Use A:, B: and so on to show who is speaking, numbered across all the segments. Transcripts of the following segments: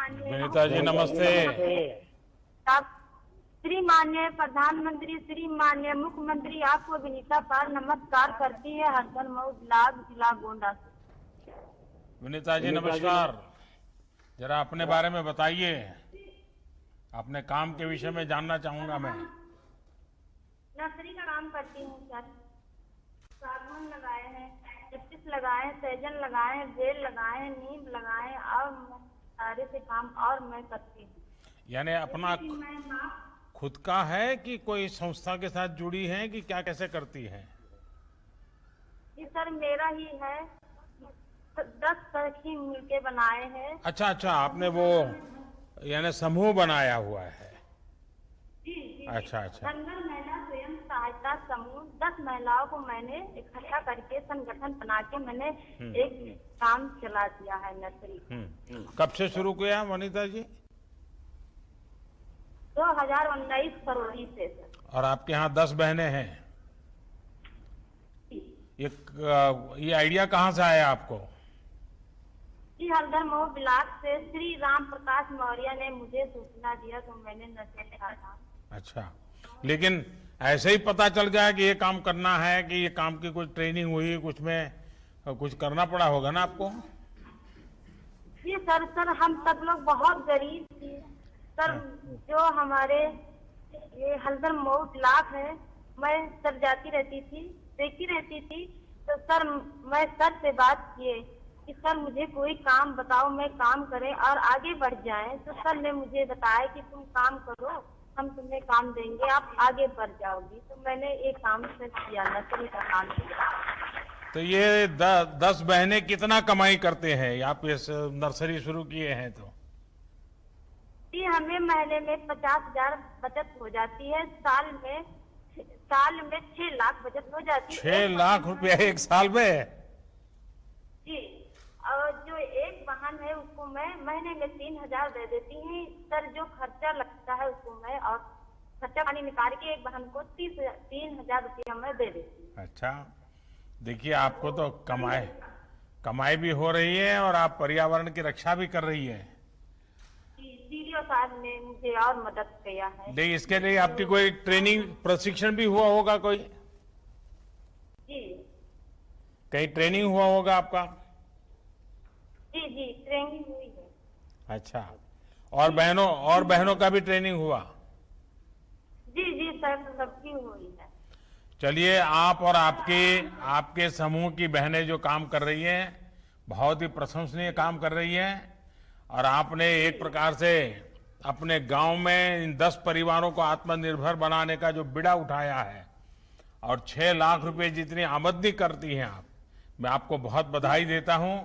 A: विनीता जी नमस्ते।
B: श्री माननीय प्रधानमंत्री, श्री माननीय मुख्यमंत्री, आपको विनीता पाल नमस्कार करती है हरदल मऊ ब्लॉक जिला गोंडा से।
A: विनीता जी नमस्कार। जरा अपने बारे में बताइए, अपने काम के विषय में जानना चाहूंगा मैं।
B: नर्सरी का काम करती हूँ सर। सागवान लगाए हैं, कैक्टस लगाए हैं, सहजन लगाए हैं, बेल लगाए हैं, नीम लगाए हैं और सारे से काम और मैं करती हूँ।
A: यानी अपना खुद का है कि कोई संस्था के साथ जुड़ी है कि क्या, कैसे करती है?
B: जी सर मेरा ही है, 10 सखी मिलके बनाए हैं।
A: अच्छा अच्छा, आपने वो यानी समूह बनाया हुआ है?
B: जी।
A: अच्छा अच्छा।
B: धनगर महिला स्वयं सहायता समूह 10 महिलाओं को मैंने इकट्ठा करके संगठन बना के मैंने एक काम चला दिया है नर्सरी।
A: कब से शुरू किया वनीता जी?
B: 2019 फरवरी से सर।
A: और आपके यहाँ 10 बहनें हैं? ये आइडिया कहाँ से आया आपको?
B: जी हरदल मऊ ब्लॉक से श्री राम प्रकाश मौर्य ने मुझे सूचना दिया तो मैंने नर्सरी लिखा था।
A: अच्छा, लेकिन ऐसे ही पता चल गया कि ये काम करना है कि ये काम की कुछ ट्रेनिंग हुई, कुछ में कुछ करना पड़ा होगा ना आपको?
B: जी सर हम सब लोग बहुत गरीब थे सर। जो हमारे ये हरदल मऊ ब्लॉक है, मैं सर जाती रहती थी, देखती रहती थी, तो सर मैं सर से बात किए कि सर मुझे कोई काम बताओ, मैं काम करें और आगे बढ़ जाएं। तो सर ने मुझे बताया कि तुम काम करो, हम तुम्हें काम देंगे, आप आगे बढ़ जाओगी। तो मैंने एक काम से किया, नर्सरी का काम किया।
A: तो ये 10 बहनें कितना कमाई करते हैं? आप इस नर्सरी शुरू किए हैं तो?
B: जी हमें महीने में 50,000 बचत हो जाती है, साल में 6 लाख बचत हो जाती है।
A: 6 लाख रुपया एक साल में?
B: जी, और जो एक वाहन है उसको मैं महीने में 3,000 दे देती हूँ सर। जो खर्चा लगता है उसको मैं और खर्चा पानी निकाल के एक वाहन को 3,000 रुपया मैं दे देती हूँ।
A: अच्छा, देखिए आपको तो कमाई भी हो रही है और आप पर्यावरण की रक्षा भी कर रही है।
B: सीडीओ साहब ने मुझे और मदद किया है।
A: नहीं, इसके लिए आपकी कोई ट्रेनिंग प्रशिक्षण भी हुआ होगा कोई?
B: जी।
A: कहीं ट्रेनिंग हुआ होगा आपका?
B: जी ट्रेनिंग हुई है।
A: अच्छा, और बहनों का भी ट्रेनिंग हुआ?
B: जी सर सबकी हुई है।
A: चलिए, आप और आपके समूह की बहनें जो काम कर रही हैं, बहुत ही प्रशंसनीय काम कर रही हैं। और आपने एक प्रकार से अपने गांव में इन 10 परिवारों को आत्मनिर्भर बनाने का जो बीड़ा उठाया है और 6 लाख रुपए जितनी आमदनी करती हैं आप, मैं आपको बहुत बधाई देता हूं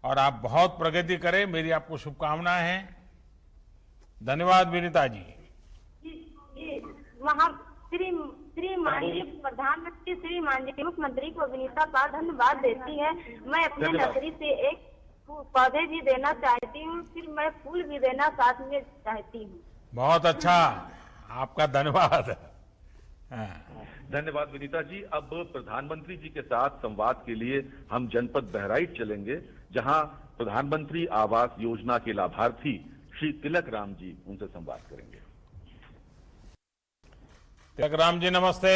A: और आप बहुत प्रगति करें, मेरी आपको शुभकामनाएं हैं। धन्यवाद विनीता जी।
B: श्री माननीय प्रधानमंत्री, श्री माननीय मुख्यमंत्री को विनीता पाल धन्यवाद देती है। मैं अपने नर्सरी से एक पौधे भी देना चाहती हूँ, फिर मैं फूल भी देना साथ में चाहती हूँ।
A: बहुत अच्छा, आपका धन्यवाद।
C: धन्यवाद विनीता जी। अब प्रधानमंत्री जी के साथ संवाद के लिए हम जनपद बहराइच चलेंगे, जहां प्रधानमंत्री आवास योजना के लाभार्थी श्री तिलक राम जी उनसे संवाद करेंगे।
A: तिलक राम जी नमस्ते।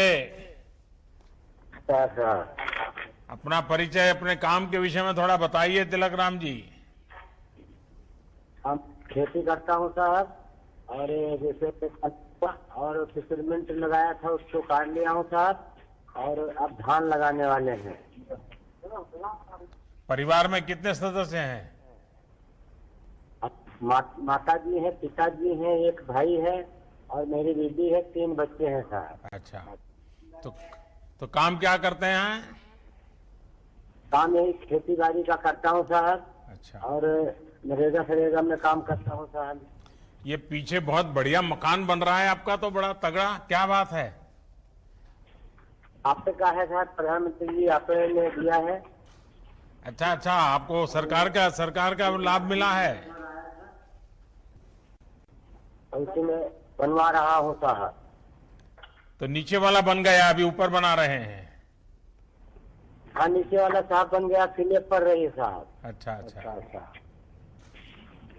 A: अपना परिचय, अपने काम के विषय में थोड़ा बताइए तिलक राम जी।
D: हम खेती करता हूँ साहब, और जैसे और फिशरमेंट लगाया था उसको काट लिया हूँ साहब, और अब धान लगाने वाले हैं।
A: परिवार में कितने सदस्य हैं?
D: माता जी है, पिताजी हैं, एक भाई है और मेरी बीवी है, 3 बच्चे हैं साहब।
A: अच्छा, तो काम क्या करते हैं?
D: काम यही खेती बाड़ी का करता हूँ साहब।
A: अच्छा,
D: और नरेगा में काम करता हूँ साहब।
A: ये पीछे बहुत बढ़िया मकान बन रहा है आपका, तो बड़ा तगड़ा, क्या बात है?
D: आपने कहा है साहब, प्रधानमंत्री जी आपने दिया है।
A: अच्छा, आपको सरकार का लाभ मिला है?
D: उसी में बनवा रहा हूँ साहब।
A: तो नीचे वाला बन गया, अभी ऊपर बना रहे हैं?
D: हाँ, नीचे वाला साहब बन गया, स्लैब पर रही साहब।
A: अच्छा।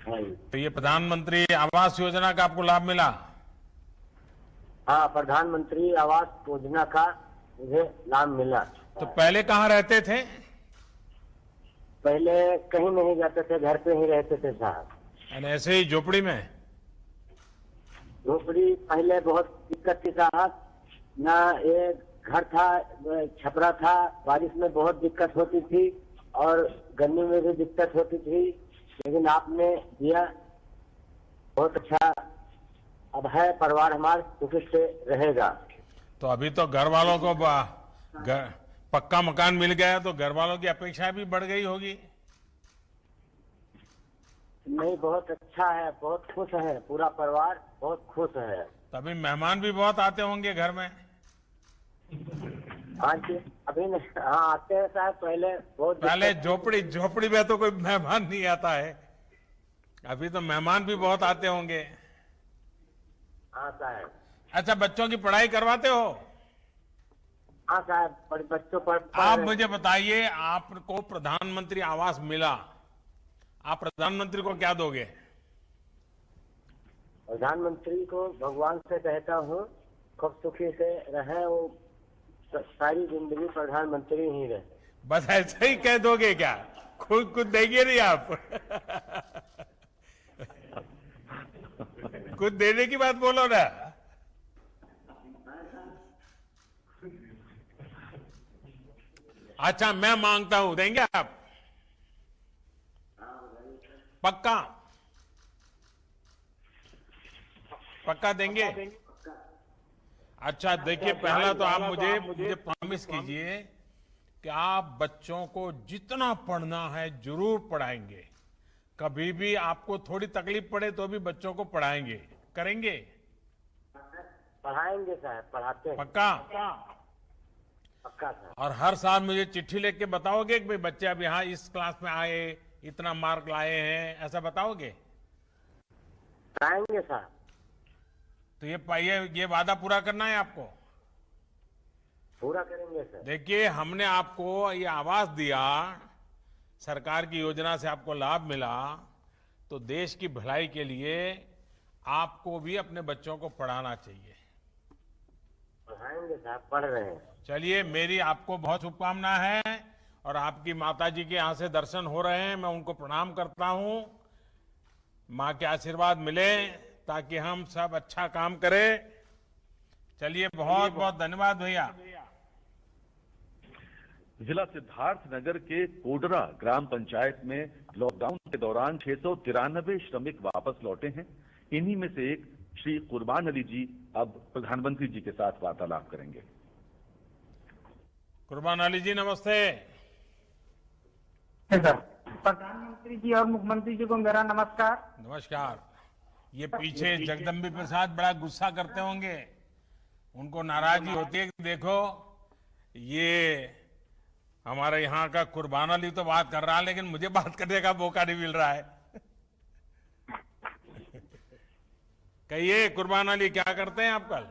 D: हाँ जी।
A: तो ये प्रधानमंत्री आवास योजना का आपको लाभ मिला?
D: हाँ, प्रधानमंत्री आवास योजना का मुझे लाभ मिला।
A: तो पहले कहाँ रहते थे?
D: पहले कहीं नहीं जाते थे, घर पे ही रहते थे साहब।
A: यानी ऐसे ही झोपड़ी में?
D: झोपड़ी पहले बहुत दिक्कत थी साहब, ना एक घर था, छपरा था, बारिश में बहुत दिक्कत होती थी और गर्मी में भी दिक्कत होती थी, लेकिन आपने दिया, बहुत अच्छा। अब है परिवार हमारा सुखी से रहेगा।
A: तो अभी तो घर वालों को पक्का मकान मिल गया तो घर वालों की अपेक्षा भी बढ़ गई होगी?
D: नहीं, बहुत अच्छा है, बहुत खुश है, पूरा परिवार बहुत खुश है।
A: तभी मेहमान भी बहुत आते होंगे घर में?
D: हाँ जी, अभी हाँ आते हैं साहब,
A: पहले झोपड़ी में तो कोई मेहमान नहीं आता है, अभी तो मेहमान भी बहुत आते होंगे।
D: हाँ साहब।
A: अच्छा, बच्चों की पढ़ाई करवाते हो?
D: हाँ साहब, बच्चों पर
A: आप मुझे बताइए, आपको प्रधानमंत्री आवास मिला, आप प्रधानमंत्री को क्या दोगे?
D: प्रधानमंत्री को भगवान से कहता हूँ खूब सुखी से रहे, वो सारी जिंदगी प्रधानमंत्री ही रहे।
A: बस ऐसे ही कह दोगे क्या? खुद कुछ देंगे नहीं आप? कुछ देने की बात बोलो ना। अच्छा, मैं मांगता हूं, देंगे आप? पक्का? पक्का देंगे? अच्छा देखिए, पहला तो आप मुझे प्रॉमिस कीजिए कि आप बच्चों को जितना पढ़ना है जरूर पढ़ाएंगे, कभी भी आपको थोड़ी तकलीफ पड़े तो भी बच्चों को पढ़ाएंगे, करेंगे?
D: पढ़ाएंगे साहब, पढ़ाते हैं।
A: पक्का?
D: पक्का साहब।
A: और हर साल मुझे चिट्ठी लिख के बताओगे कि भाई बच्चे अब यहाँ इस क्लास में आए, इतना मार्क लाए हैं, ऐसा बताओगे?
D: पढ़ाएंगे साहब।
A: तो ये वादा पूरा करना है आपको।
D: पूरा करेंगे सर।
A: देखिए, हमने आपको ये आवास दिया, सरकार की योजना से आपको लाभ मिला, तो देश की भलाई के लिए आपको भी अपने बच्चों को पढ़ाना चाहिए।
D: पढ़ाएंगे साहब, पढ़ रहे हैं।
A: चलिए, मेरी आपको बहुत शुभकामना है और आपकी माता जी के यहाँ से दर्शन हो रहे हैं, मैं उनको प्रणाम करता हूं। माँ के आशीर्वाद मिले ताकि हम सब अच्छा काम करें। चलिए, बहुत बहुत धन्यवाद भैया।
C: जिला सिद्धार्थनगर के कोडरा ग्राम पंचायत में लॉकडाउन के दौरान 693 श्रमिक वापस लौटे हैं। इन्हीं में से एक श्री कुर्बान अली जी अब प्रधानमंत्री जी के साथ वार्तालाप करेंगे।
A: कुर्बान अली जी, नमस्ते।
E: प्रधानमंत्री जी और मुख्यमंत्री जी को मेरा नमस्कार।
A: नमस्कार। ये पीछे जगदम्बी प्रसाद बड़ा गुस्सा करते होंगे, उनको नाराजगी होती है कि देखो ये हमारे यहाँ का कुर्बान अली तो बात कर रहा है, लेकिन मुझे बात करने का मौका नहीं मिल रहा है। कहिए कुर्बान अली, क्या करते हैं आप कल?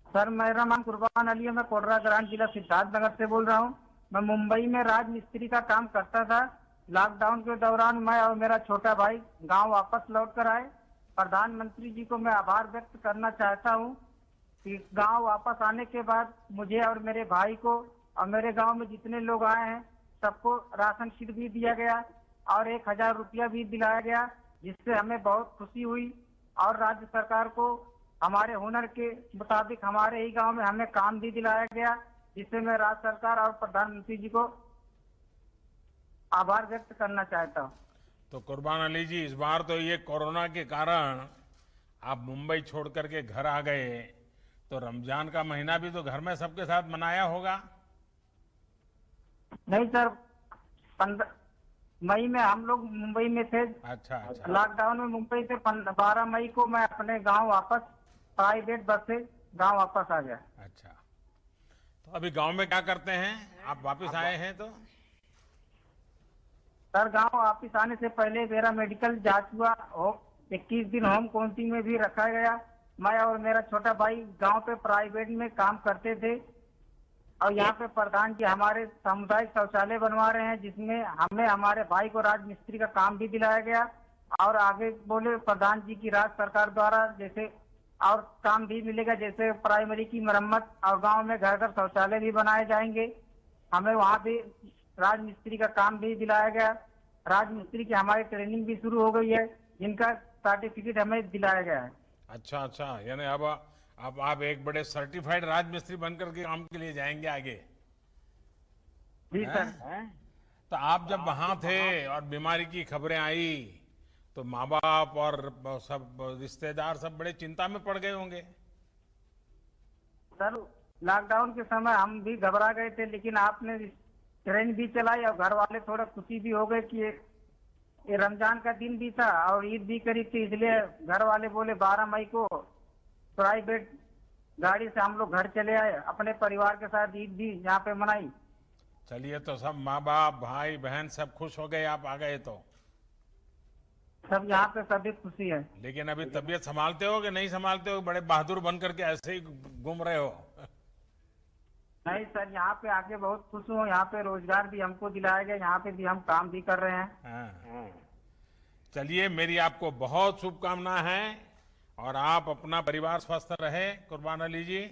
E: सर, मेरा नाम कुर्बान अली है, मैं कोडरा ग्राम जिला सिद्धार्थनगर से बोल रहा हूँ। मैं मुंबई में राजमिस्त्री का काम करता था। लॉकडाउन के दौरान मैं और मेरा छोटा भाई गांव वापस लौट कर आए। प्रधानमंत्री जी को मैं आभार व्यक्त करना चाहता हूँ कि गांव वापस आने के बाद मुझे और मेरे भाई को और मेरे गांव में जितने लोग आए हैं सबको राशन किट भी दिया गया और 1000 रुपया भी दिलाया गया, जिससे हमें बहुत खुशी हुई। और राज्य सरकार को हमारे हुनर के मुताबिक हमारे ही गांव में हमें काम भी दिलाया गया, जिससे मैं राज्य सरकार और प्रधानमंत्री जी को आभार व्यक्त करना चाहता हूँ।
A: तो कुर्बान अली जी, इस बार तो ये कोरोना के कारण आप मुंबई छोड़ करके घर आ गए, तो रमजान का महीना भी तो घर में सबके साथ मनाया होगा?
E: नहीं सर, 15 मई में हम लोग मुंबई में थे।
A: अच्छा अच्छा।
E: लॉकडाउन में मुंबई से 12 मई को मैं अपने गांव वापस प्राइवेट बस से गांव वापस आ गया।
A: अच्छा, तो अभी गांव में क्या करते हैं? आप वापस आए हैं तो?
E: सर, गांव वापस आने से पहले मेरा मेडिकल जांच हुआ, 21 दिन होम क्वारंटीन में भी रखा गया। मैं और मेरा छोटा भाई गांव पे प्राइवेट में काम करते थे और यहाँ पे प्रधान जी हमारे सामुदायिक शौचालय बनवा रहे हैं, जिसमें हमें हमारे भाई को राजमिस्त्री का काम भी दिलाया गया। और आगे बोले प्रधान जी की राज्य सरकार द्वारा जैसे और काम भी मिलेगा, जैसे प्राइमरी की मरम्मत और गांव में घर घर शौचालय भी बनाए जाएंगे। हमें वहाँ भी राजमिस्त्री का काम भी दिलाया गया। राजमिस्त्री की हमारी ट्रेनिंग भी शुरू हो गई है, जिनका सर्टिफिकेट हमें दिलाया गया है।
A: अच्छा अच्छा, यानी अब आप एक बड़े सर्टिफाइड राजमिस्त्री बनकर के काम के लिए जाएंगे आगे।
E: जी
A: हैं?
E: सर।
A: तो आप जब वहां थे और बीमारी की खबरें आई तो माँ बाप और सब रिश्तेदार सब बड़े चिंता में पड़ गए होंगे।
E: सर लॉकडाउन के समय हम भी घबरा गए थे, लेकिन आपने ट्रेन भी चलाई और घर वाले थोड़ा खुशी भी हो गए कि ये रमजान का दिन भी था और ईद भी करीब थी, इसलिए घर वाले बोले 12 मई को प्राइवेट गाड़ी से हम लोग घर चले आए, अपने परिवार के साथ ईद भी यहाँ पे मनाई।
A: चलिए, तो सब माँ बाप भाई बहन सब खुश हो गए आप आ गए तो।
E: सब यहाँ पे सभी खुशी है।
A: लेकिन अभी तबीयत संभालते हो कि नहीं संभालते हो? बड़े बहादुर बन करके ऐसे ही घूम रहे हो?
E: नहीं सर, यहाँ पे आके बहुत खुश हूँ। यहाँ पे रोजगार भी हमको दिलाया गया, यहाँ पे भी हम काम भी कर रहे हैं।
A: हाँ। चलिए, मेरी आपको बहुत शुभकामना है और आप अपना परिवार स्वस्थ रहे कुर्बान अली जी।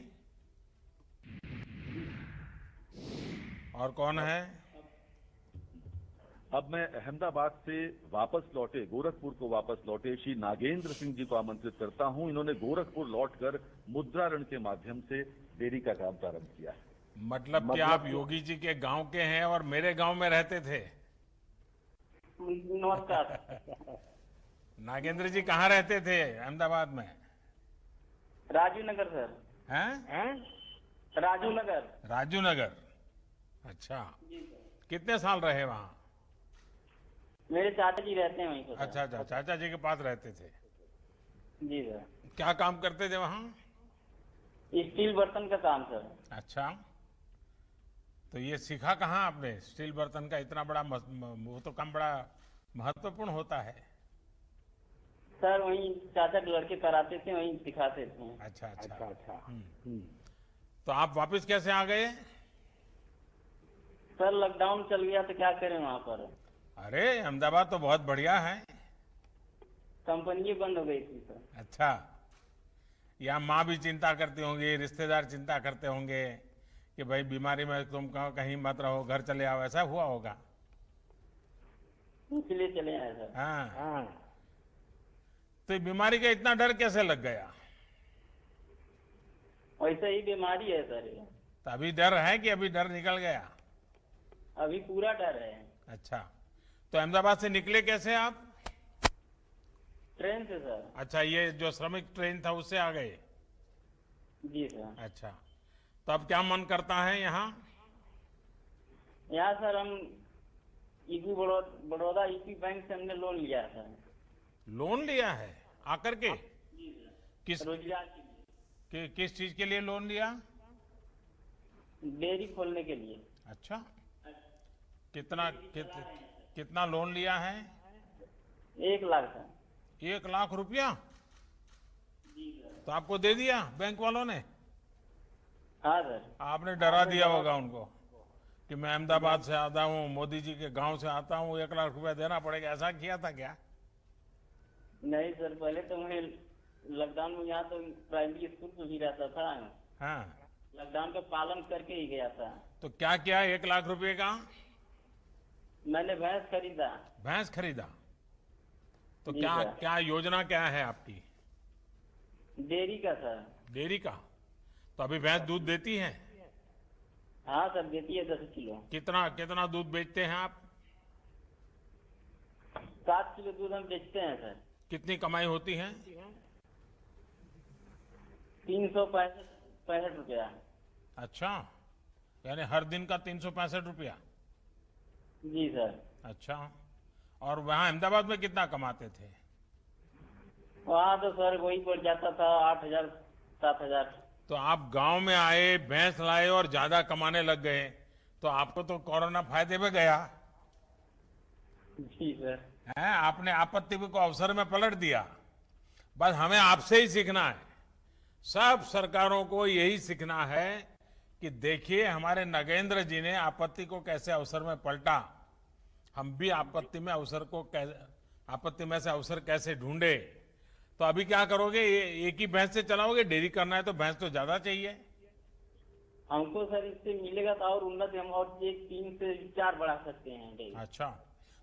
A: और कौन है?
C: अब मैं अहमदाबाद से वापस लौटे, गोरखपुर को वापस लौटे श्री नागेंद्र सिंह जी को आमंत्रित करता हूं। इन्होंने गोरखपुर लौटकर मुद्रा ऋण के माध्यम से डेयरी का काम प्रारंभ किया है।
A: मतलब कि आप योगी जी के गांव के हैं और मेरे गांव में रहते थे?
F: नमस्कार।
A: नागेंद्र जी कहाँ रहते थे अहमदाबाद में?
F: राजू नगर सर।
A: हैं?
F: राजू नगर।
A: राजू नगर। अच्छा, कितने साल रहे वहाँ?
F: मेरे चाचा जी रहते हैं वहीं पर सर।
A: अच्छा अच्छा, चाचा जी के पास रहते थे।
F: जी सर।
A: क्या काम करते थे वहाँ?
F: स्टील बर्तन का काम सर।
A: अच्छा, तो ये सीखा कहाँ आपने? स्टील बर्तन का इतना बड़ा वो तो काम बड़ा महत्वपूर्ण होता है।
F: सर वहीं चाचा के लड़के कराते थे, वहीं सिखाते थे।
A: अच्छा अच्छा अच्छा। तो आप वापस कैसे आ गए?
F: सर लॉकडाउन चल गया तो क्या करें वहाँ पर।
A: अरे अहमदाबाद तो बहुत बढ़िया है।
F: कंपनी बंद हो गई थी सर।
A: अच्छा, यहाँ माँ भी चिंता करती होंगी, रिश्तेदार चिंता करते होंगे कि भाई बीमारी में तुम कहीं मत रहो, घर चले आओ, ऐसा हुआ होगा।
F: इसलिए चले आए सर।
A: हाँ। तो बीमारी का इतना डर कैसे लग गया?
F: वैसे ही बीमारी है सर ये।
A: तो अभी डर है कि अभी डर निकल गया?
F: अभी पूरा डर है।
A: अच्छा, तो अहमदाबाद से निकले कैसे आप?
F: ट्रेन से सर।
A: अच्छा, ये जो श्रमिक ट्रेन था उससे आ गए?
F: जी सर।
A: अच्छा, तो अब क्या मन करता है यहाँ?
F: यहाँ सर हम ईपी बड़ौदा ईपी बैंक से हमने लोन लिया था।
A: लोन लिया है आकर के?
F: जी सर।
A: किस
F: रोजगार के लिए।
A: किस चीज के लिए लोन लिया?
F: डेयरी खोलने के लिए।
A: अच्छा, कितना लोन लिया है?
F: 1 लाख का।
A: 1 लाख रुपया? तो आपको दे दिया बैंक वालों ने?
F: हाँ सर।
A: आपने डरा दिया होगा उनको कि मैं अहमदाबाद से आता हूँ, मोदी जी के गांव से आता हूँ, 1 लाख रुपया देना पड़ेगा, ऐसा किया था क्या?
F: नहीं सर, पहले तो मैं लॉकडाउन में यहाँ तो प्राइमरी स्कूल में भी रहता था।
A: हाँ,
F: लॉकडाउन का पालन करके ही गया था।
A: तो क्या किया 1 लाख रुपए का?
F: मैंने भैंस खरीदा।
A: भैंस खरीदा? तो
F: जी
A: क्या
F: सर।
A: क्या योजना क्या है आपकी?
F: डेयरी का सर।
A: डेयरी का? तो अभी भैंस दूध देती है?
F: हाँ सर, देती है 10 किलो।
A: कितना दूध बेचते हैं आप?
F: 7 किलो दूध हम बेचते हैं सर।
A: कितनी कमाई होती है?
F: 365 रुपया।
A: अच्छा, यानी हर दिन का 365 रुपया?
F: जी सर।
A: अच्छा, और वहाँ अहमदाबाद में कितना कमाते थे?
F: वहाँ तो सर वही पड़ जाता था 8,000 7,000।
A: तो आप गांव में आए, भैंस लाए और ज्यादा कमाने लग गए, तो आपको तो कोरोना फायदे में गया
F: जी सर।
A: है। आपने आपत्ति को अवसर में पलट दिया। बस हमें आपसे ही सीखना है, सब सरकारों को यही सीखना है कि देखिए हमारे नगेंद्र जी ने आपत्ति को कैसे अवसर में पलटा, हम भी आपत्ति में अवसर को आपत्ति में से अवसर कैसे ढूंढे। तो अभी क्या करोगे, एक ही भैंस से चलाओगे? डेयरी करना है तो भैंस तो ज्यादा चाहिए।
F: हमको सर इससे मिलेगा तो और उन्नति, हम और एक 3 से 4 बढ़ा सकते हैं डेयरी।
A: अच्छा,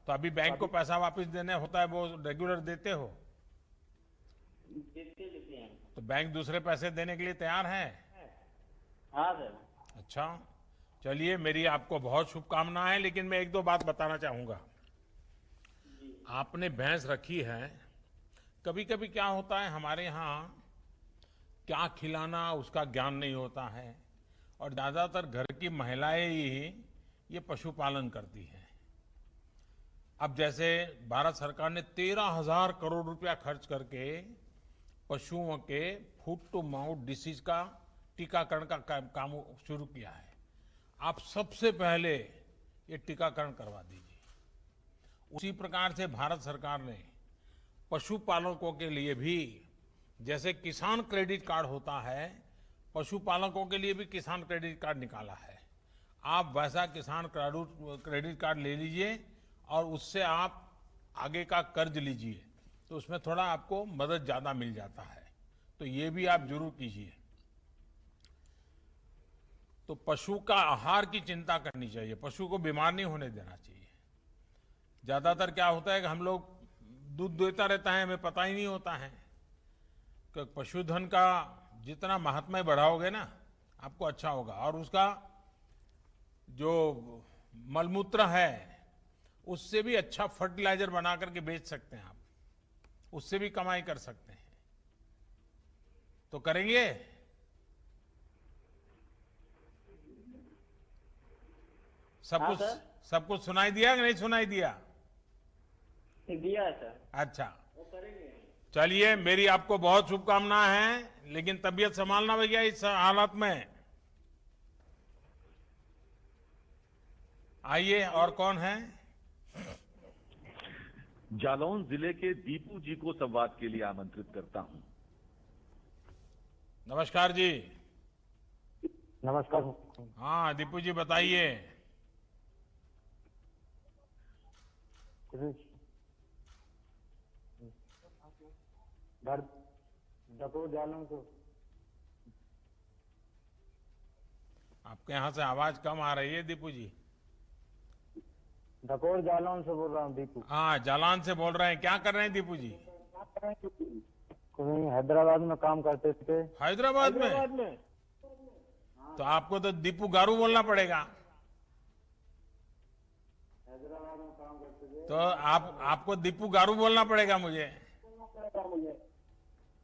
A: तो अभी बैंक को पैसा वापस देने होता है, वो रेगुलर देते हो?
F: देते हैं।
A: तो बैंक दूसरे पैसे देने के लिए तैयार है?
F: हाँ सर।
A: अच्छा, चलिए, मेरी आपको बहुत शुभकामनाएं। लेकिन मैं एक दो बात बताना चाहूंगा। आपने भैंस रखी है, कभी कभी क्या होता है हमारे यहाँ, क्या खिलाना उसका ज्ञान नहीं होता है, और ज्यादातर घर की महिलाएं ही ये पशुपालन करती हैं। अब जैसे भारत सरकार ने 13,000 करोड़ रुपया खर्च करके पशुओं के फुट टू माउथ डिसीज का टीकाकरण का काम शुरू किया है। आप सबसे पहले ये टीकाकरण करवा दीजिए। उसी प्रकार से भारत सरकार ने पशुपालकों के लिए भी, जैसे किसान क्रेडिट कार्ड होता है, पशुपालकों के लिए भी किसान क्रेडिट कार्ड निकाला है। आप वैसा किसान क्रेडिट कार्ड ले लीजिए और उससे आप आगे का कर्ज लीजिए, तो उसमें थोड़ा आपको मदद ज्यादा मिल जाता है। तो ये भी आप जरूर कीजिए। तो पशु का आहार की चिंता करनी चाहिए, पशु को बीमार नहीं होने देना चाहिए। ज्यादातर क्या होता है कि हम लोग दूध देता रहता है, हमें पता ही नहीं होता है कि पशुधन का जितना महात्म्य बढ़ाओगे ना, आपको अच्छा होगा। और उसका जो मलमूत्र है, उससे भी अच्छा फर्टिलाइजर बना करके बेच सकते हैं आप, उससे भी कमाई कर सकते हैं। तो करेंगे?
F: हाँ सर।
A: सब कुछ सुनाई दिया कि नहीं सुनाई दिया?
F: दिया है सर।
A: अच्छा,
F: वो करेंगे।
A: चलिए, मेरी आपको बहुत शुभकामनाएं हैं, लेकिन तबीयत संभालना भैया इस हालात में। आइए, और कौन है?
C: जालौन जिले के दीपू जी को संवाद के लिए आमंत्रित करता हूं।
A: नमस्कार जी।
D: नमस्कार।
A: हाँ दीपू जी, बताइए।
D: डकोर जालौन से।
A: आपके यहाँ से आवाज कम आ रही है दीपू जी।
D: डकोर जालौन से बोल रहा हूँ दीपू।
A: हाँ, जालान से बोल रहे हैं। क्या कर रहे हैं दीपू जी?
D: हैदराबाद में काम करते थे।
A: हैदराबाद में? तो आपको तो दीपू गारू बोलना पड़ेगा। तो आपको दीपू गारू बोलना पड़ेगा मुझे।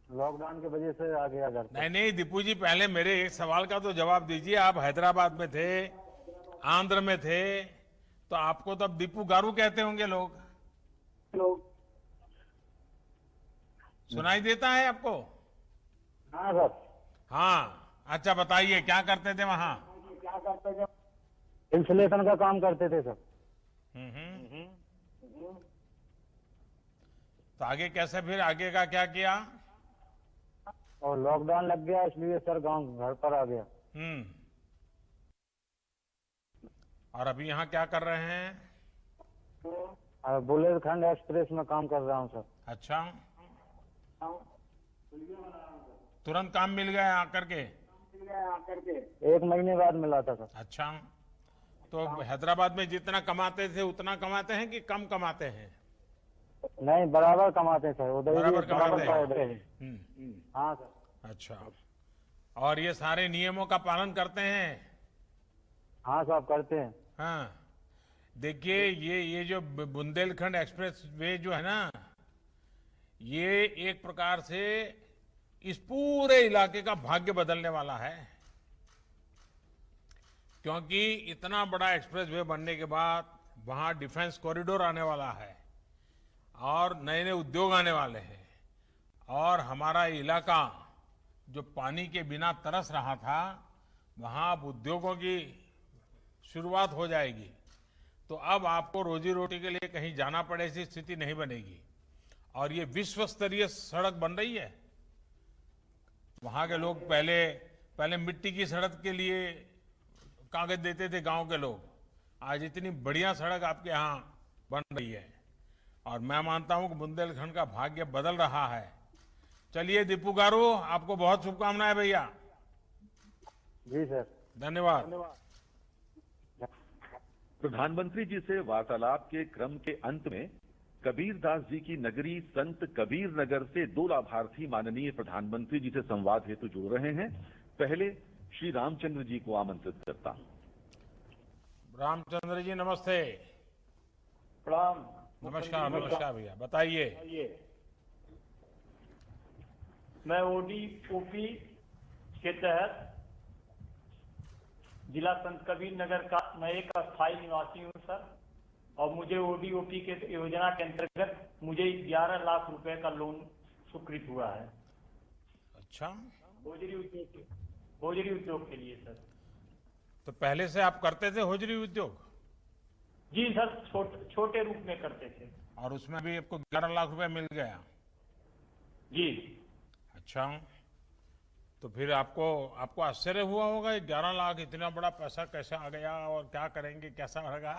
D: लॉकडाउन की वजह से आ गया घर।
A: नहीं दीपू जी, पहले मेरे एक सवाल का तो जवाब दीजिए। आप हैदराबाद में थे, आंध्र में थे, तो आपको तो अब दीपू गारू कहते होंगे लोग। सुनाई देता है आपको?
D: हाँ सर।
A: हाँ, अच्छा, बताइए क्या करते थे वहां?
D: क्या करते थे? इंसुलेशन का काम करते थे सर।
A: तो आगे कैसे, फिर आगे का क्या किया?
D: और लॉकडाउन लग गया, इसलिए सर गांव घर पर आ गया।
A: और अभी यहाँ क्या कर रहे हैं?
D: बुंदेलखंड एक्सप्रेस में काम कर रहा हूँ सर।
A: अच्छा, तुरंत काम मिल गया आकर के?
D: 1 महीने बाद मिला था सर।
A: अच्छा, तो हैदराबाद में जितना कमाते थे उतना कमाते हैं कि कम कमाते हैं?
D: नहीं, बराबर कमाते सर। उधर
A: बराबर कमाते हैं।
D: हाँ सर।
A: अच्छा, और ये सारे नियमों का पालन करते हैं?
D: हाँ साहब, करते हैं।
A: हाँ, देखिए, ये जो बुंदेलखंड एक्सप्रेस वे जो है ना, ये एक प्रकार से इस पूरे इलाके का भाग्य बदलने वाला है। क्योंकि इतना बड़ा एक्सप्रेस वे बनने के बाद वहां डिफेंस कॉरिडोर आने वाला है और नए नए उद्योग आने वाले हैं, और हमारा इलाका जो पानी के बिना तरस रहा था, वहां अब उद्योगों की शुरुआत हो जाएगी। तो अब आपको रोजी रोटी के लिए कहीं जाना पड़े ऐसी स्थिति नहीं बनेगी। और ये विश्व स्तरीय सड़क बन रही है। वहां के लोग पहले मिट्टी की सड़क के लिए कागज देते थे गांव के लोग, आज इतनी बढ़िया सड़क आपके यहाँ बन रही है। और मैं मानता हूं कि बुंदेलखंड का भाग्य बदल रहा है। चलिए दीपू गारू, आपको बहुत शुभकामनाएं भैया।
D: जी सर।
A: धन्यवाद।
C: प्रधानमंत्री जी से वार्तालाप के क्रम के अंत में कबीरदास जी की नगरी संत कबीर नगर से 2 लाभार्थी माननीय प्रधानमंत्री जी से संवाद हेतु जुड़ रहे हैं। पहले श्री रामचंद्र जी को आमंत्रित करता हूं।
A: रामचंद्र जी नमस्ते।
G: प्रणाम।
A: नमस्कार। नमस्कार भैया, बताइए।
G: मैं ओडीओपी के तहत जिला संत कबीर नगर का मैं एक अस्थायी निवासी हूं सर, और मुझे ओडीओपी के योजना के अंतर्गत मुझे 11 लाख रुपए का लोन स्वीकृत हुआ है।
A: अच्छा,
G: होजरी उद्योग के लिए सर।
A: तो पहले से आप करते थे होजरी उद्योग?
G: जी सर, छोटे रूप में करते थे।
A: और उसमें भी आपको 11 लाख रुपए मिल गया?
G: जी।
A: अच्छा, तो फिर आपको आश्चर्य हुआ होगा 11 लाख इतना बड़ा पैसा कैसे आ गया और क्या करेंगे, कैसा रहेगा?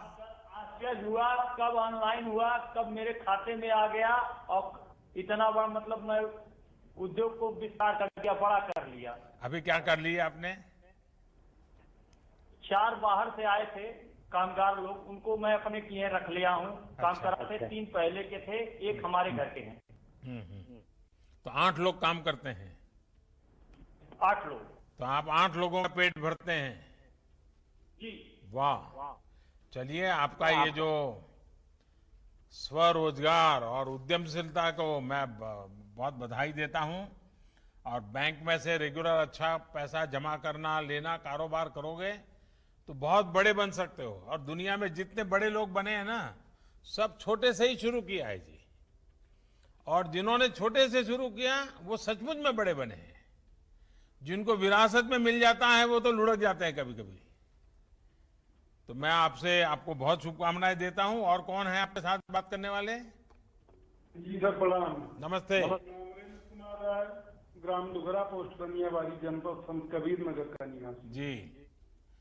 G: आश्चर्य हुआ, कब ऑनलाइन हुआ, कब मेरे खाते में आ गया, और इतना बड़ा मतलब मैं उद्योग को विस्तार कर दिया, बड़ा कर लिया।
A: अभी क्या कर लिया आपने?
G: 4 बाहर से आए थे कामगार लोग, उनको मैं अपने किए रख लिया हूँ। काम कराते 3 पहले के थे, 1 हमारे घर के हैं।
A: तो 8 लोग काम करते हैं?
G: 8 लोग।
A: तो आप 8 लोगों का पेट भरते हैं?
G: जी।
A: वाह। चलिए, आपका ये जो स्वरोजगार और उद्यमशीलता को मैं बहुत बधाई देता हूं। और बैंक में से रेगुलर अच्छा पैसा जमा करना, लेना, कारोबार करोगे तो बहुत बड़े बन सकते हो। और दुनिया में जितने बड़े लोग बने हैं ना, सब छोटे से ही शुरू किया है जी। और जिन्होंने छोटे से शुरू किया वो सचमुच में बड़े बने हैं। जिनको विरासत में मिल जाता है वो तो लुढ़क जाते हैं कभी कभी। तो मैं आपको बहुत शुभकामनाएं देता हूं। और कौन है आपके साथ बात करने वाले?
H: जी सर, प्रणाम।
A: नमस्ते।
H: नरेंद्र कुमार राय, ग्राम दुघरा, पोस्ट बनियाबाड़ी, जनपद संत कबीर नगर का निवासी
A: जी।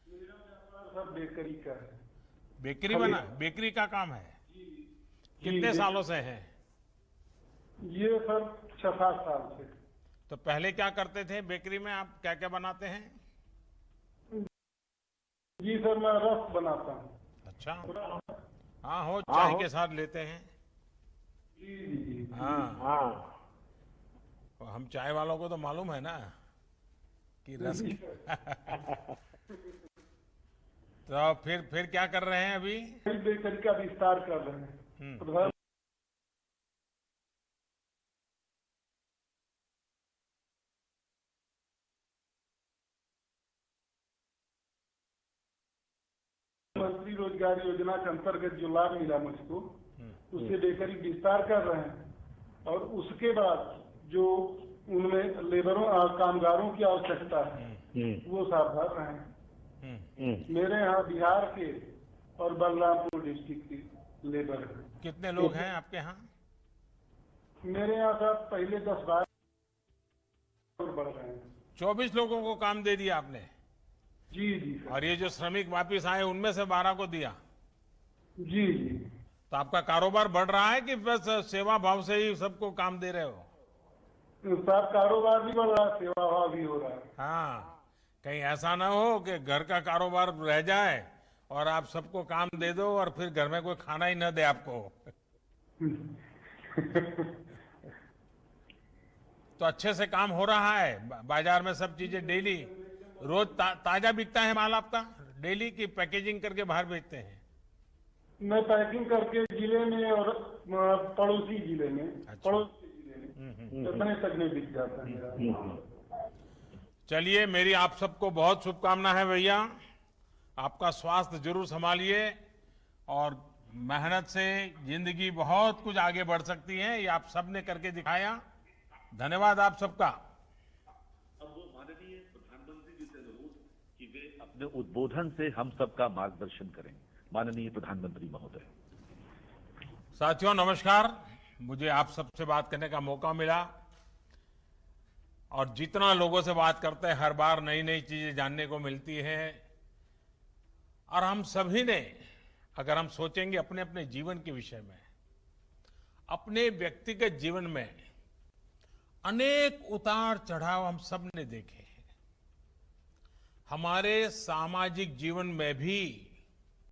H: मेरा व्यापार सर बेकरी का है।
A: बेकरी का काम है? कितने सालों से है?
H: ये सर 6-7 साल से।
A: तो पहले क्या करते थे बेकरी में? आप क्या क्या बनाते हैं?
H: जी सर, मैं रस बनाता हूँ।
A: अच्छा, हाँ, हो चाय के साथ लेते हैं।
H: जी जी जी।
A: हाँ। और हम चाय वालों को तो मालूम है ना कि रस तो फिर क्या कर रहे हैं अभी?
H: बेकरी का विस्तार कर रहे हैं। प्रधानमंत्री रोजगार योजना के अंतर्गत जो लाभ मिला मुझको, उससे बेकरी विस्तार कर रहे हैं। और उसके बाद जो उनमें कामगारों की आवश्यकता है वो सब भर रहे हैं। मेरे यहाँ बिहार के और बलरामपुर डिस्ट्रिक्ट की लेबर है।
A: कितने लोग हैं आपके यहाँ?
H: मेरे यहाँ सर पहले 10-12 और बढ़ रहे हैं।
A: 24 लोगों को काम दे दिया आपने?
H: जी जी सर।
A: और ये जो श्रमिक वापिस आए उनमें से 12 को दिया?
H: जी जी।
A: तो आपका कारोबार बढ़ रहा है कि बस सेवा भाव से ही सबको काम दे रहे हो?
H: सर कारोबार भी बढ़ रहा है, सेवा भाव भी हो रहा है।
A: हाँ, कहीं ऐसा ना हो कि घर का कारोबार रह जाए और आप सबको काम दे दो और फिर घर में कोई खाना ही न दे आपको। तो अच्छे से काम हो रहा है बाजार में? सब चीजें डेली रोज ताजा बिकता है माल आपका डेली की पैकेजिंग करके बाहर बेचते हैं?
H: मैं पैकिंग करके जिले में और पड़ोसी जिले में,
A: अच्छा।
H: पड़ोसी जिले में इतने तक नहीं बिक जाता है मेरा।
A: चलिए, मेरी आप सबको बहुत शुभकामना है भैया। आपका स्वास्थ्य जरूर संभालिए और मेहनत से जिंदगी बहुत कुछ आगे बढ़ सकती है। ये आप सबने करके दिखाया। धन्यवाद आप सबका।
C: अब वो माननीय प्रधानमंत्री जी से अनुरोध कि वे अपने उद्बोधन से हम सबका मार्गदर्शन करें। माननीय प्रधानमंत्री महोदय।
A: साथियों नमस्कार। मुझे आप सबसे बात करने का मौका मिला और जितना लोगों से बात करते हैं हर बार नई नई चीजें जानने को मिलती है। और हम सभी ने अगर हम सोचेंगे अपने अपने जीवन के विषय में अपने व्यक्तिगत जीवन में अनेक उतार चढ़ाव हम सब ने देखे हैं। हमारे सामाजिक जीवन में भी